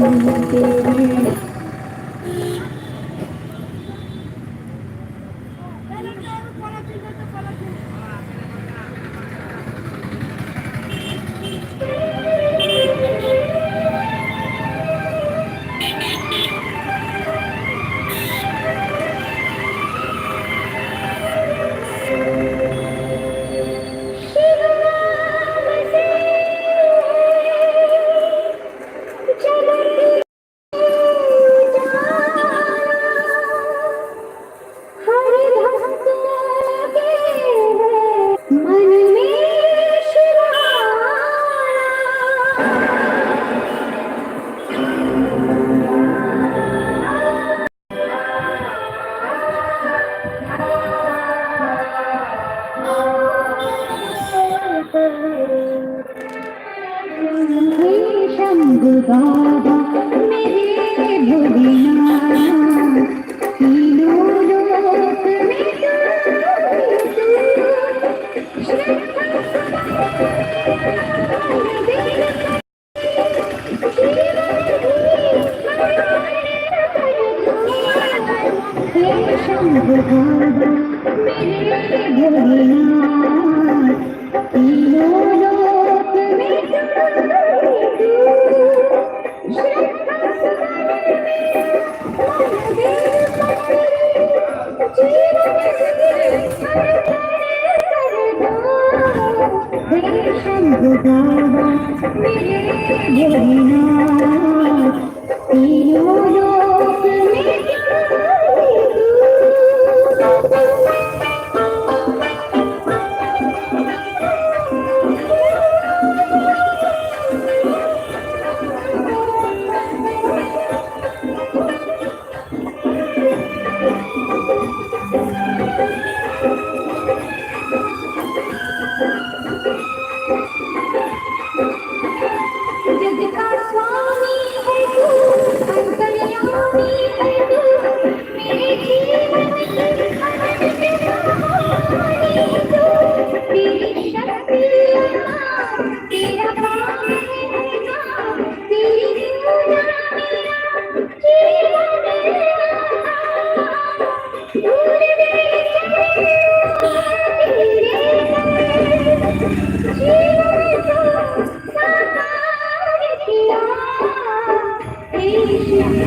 मन में शिवाला हे शंभु बाबा मेरे भोलेनाथ तीनों लोक में हे शंभु बाबा मेरे भोलेनाथ तीनों लोक में शंभु बाबा मेरे भोलेनाथ तीनों लोक में जग का स्वामी है तू अंतर्यामी है तू मेरे जीवन की अमर कहानी है तू तेरी शक्ति अपार तेरा काम है ना तेरी पूजा मेरा जीवन दूर देश तेरे जीवन को साकार किया ईश मेरे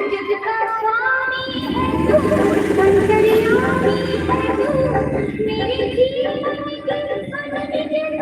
जग का स्वामी है तू अंतर्यामी है तू मेरे जीवन की अनंत कहानी तेरी